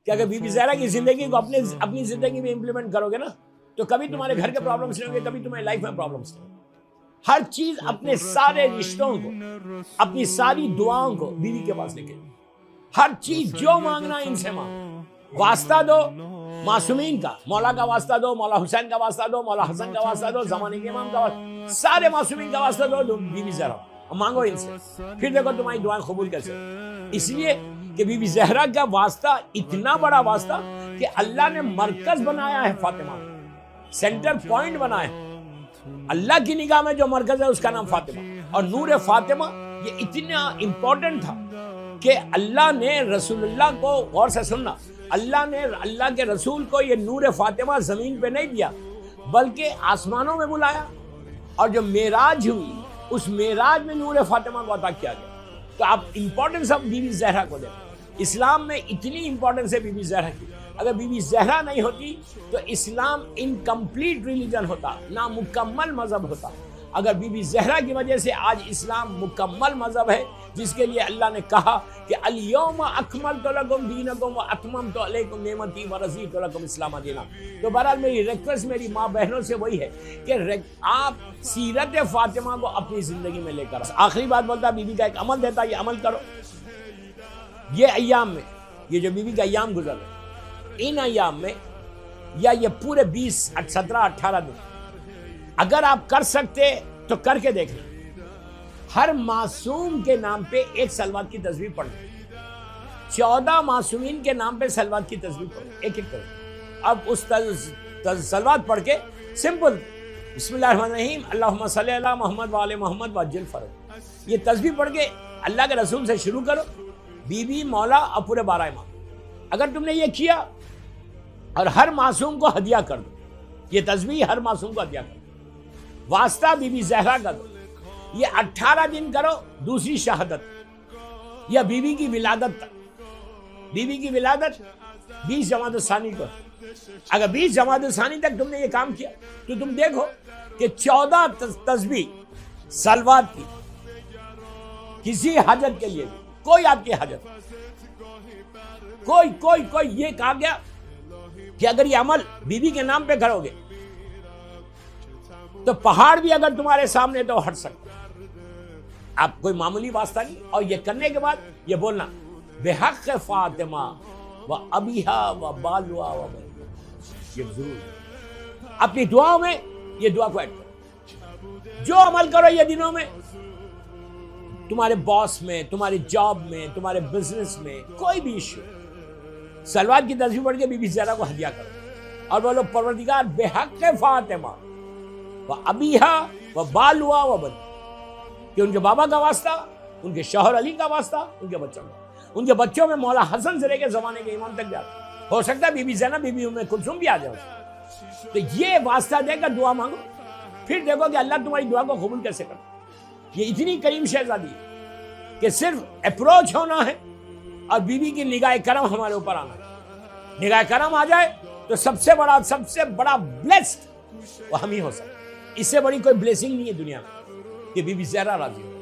کہ اگر be be Zahra کی زندگی کو اپنی زندگی میں امپلیمنٹ کرو گے نا تو کبھی تمہارے گھر کے پرابلمس نہیں ہوں گے، کبھی تمہاری لائف میں پرابلمس نہیں ہوں گے۔ ہر چیز اپنے سارے رشتوں کو، اپنی ساری دعاؤں کو بیوی کے پاس لے کے، ہر چیز جو مانگنا ان سے مانگو، واسطہ دو معصومین کا، مولا کا واسطہ دو، مولا حسین کا واسطہ دو، مولا حسن کا واسطہ دو، زمانے کے امام کا واسطہ، سارے معصومین کا واسطہ دو بی بی زہرا، مانگو ان سے، پھر دیکھو تمہاری دعائیں قبول کیسے۔ اس لیے کہ بی بی زہرا کا واسطہ اتنا بڑا واسطہ کہ اللہ نے مرکز بنایا ہے فاطمہ، سینٹر پوائنٹ بنایا ہے۔ اللہ کی نگاہ میں جو مرکز ہے اس کا نام فاطمہ، اور نور فاطمہ یہ اتنا امپورٹنٹ تھا کہ اللہ نے رسول اللہ کو، غور سے سننا، اللہ نے اللہ کے رسول کو یہ نور فاطمہ زمین پہ نہیں دیا بلکہ آسمانوں میں بلایا، اور جو معراج ہوئی اس معراج میں نور فاطمہ کو عطا کیا گیا۔ تو آپ importance of Bibi Zahra کو دیکھیں، اسلام میں اتنی امپورٹنس ہے بی بی زہرا کی۔ اگر بی بی زہرا نہیں ہوتی تو اسلام انکمپلیٹ ریلیجن ہوتا، نامکمل مذہب ہوتا۔ اگر بی بی زہرا کی وجہ سے آج اسلام مکمل مذہب ہے، جس کے لیے اللہ نے کہا کہ الیوم اکملت لکم دینکم واتممت علیکم نعمتی ورضیت لکم الاسلام دینا۔ تو بہرحال میری ریکویسٹ میری ماں بہنوں سے وہی ہے کہ آپ سیرت فاطمہ کو اپنی زندگی میں لے کر آخری بات بولتا بی بی کا ایک عمل دیتا، یہ عمل کرو۔ یہ ایام میں، یہ جو بی بی کا ایام گزر رہے ان ایام میں، یا یہ پورے 20 17 18 دن اگر آپ کر سکتے تو کر کے دیکھ لیں، ہر معصوم کے نام پہ ایک صلوات کی تسبیح پڑھ لیں، 14 معصومین کے نام پہ صلوات کی تسبیح پڑھ لیں، ایک ایک کریں۔ اب اس صلوات پڑھ کے سمپل بسم اللہ الرحمن الرحیم اللہم صلی علی محمد وعلی محمد وعجل فرج، یہ تسبیح پڑھ کے اللہ کے رسول سے شروع کرو، بی بی، مولا اور پورے 12 امام۔ اگر تم نے یہ کیا اور ہر معصوم کو ہدیہ کر دو، یہ تسبیح ہر معصوم کو ہدیہ کر دو، واسطہ بی بی زہرا کا دو، یہ 18 دن کرو دوسری شہادت یا بی بی کی ولادت تک۔ بی بی کی ولادت 20 جمادی الثانی کو، اگر 20 جمادی الثانی تک تم نے یہ کام کیا تو تم دیکھو کہ 14 تسبیح صلوات کی، کسی حاجت کے لیے بھی، کوئی آپ کی حاجت، کوئی یہ کہا گیا کہ اگر یہ عمل بی بی کے نام پہ کرو گے تو پہاڑ بھی اگر تمہارے سامنے تو ہٹ سکتا۔ آپ کوئی معمولی واسطہ نہیں، اور یہ کرنے کے بعد یہ بولنا بحق فاطمہ و ابیہا و بالوا و بنیہا، یہ ضرور اپنی دعاؤں میں یہ دعا کو ایڈ کرو۔ جو عمل کرو یہ دنوں میں، تمہارے باس میں، تمہارے جاب میں، تمہارے بزنس میں، کوئی بھی ایشو، صلوات کی تسبیح پڑھ کے بی بی زہرا کو ہدیہ کرو اور بولو پروردگار بحق فاطمہ و ابیہا و بالوا و بنیہا، کہ ان کے بابا کا واسطہ، ان کے شوہر علی کا واسطہ، ان کے بچوں کا، ان کے بچوں میں مولا حسن سے لے کے زمانے کے امام تک جاتا، ہو سکتا ہے بی بی زینب، بی بی ام کلثوم بھی آ جائے۔ تو یہ واسطہ دے کر دعا مانگو، پھر دیکھو کہ اللہ تمہاری دعا کو قبول کیسے کرتا۔ یہ اتنی کریم شہزادی ہے کہ صرف اپروچ ہونا ہے اور بی بی کی نگاہ کرم ہمارے اوپر آنا ہے۔ نگاہ کرم آ جائے تو سب سے بڑا بلیسڈ وہ ہم ہی ہو سکتا۔ اس سے بڑی کوئی بلیسنگ نہیں ہے دنیا میں کہ بی بی زہرا راضی ہو۔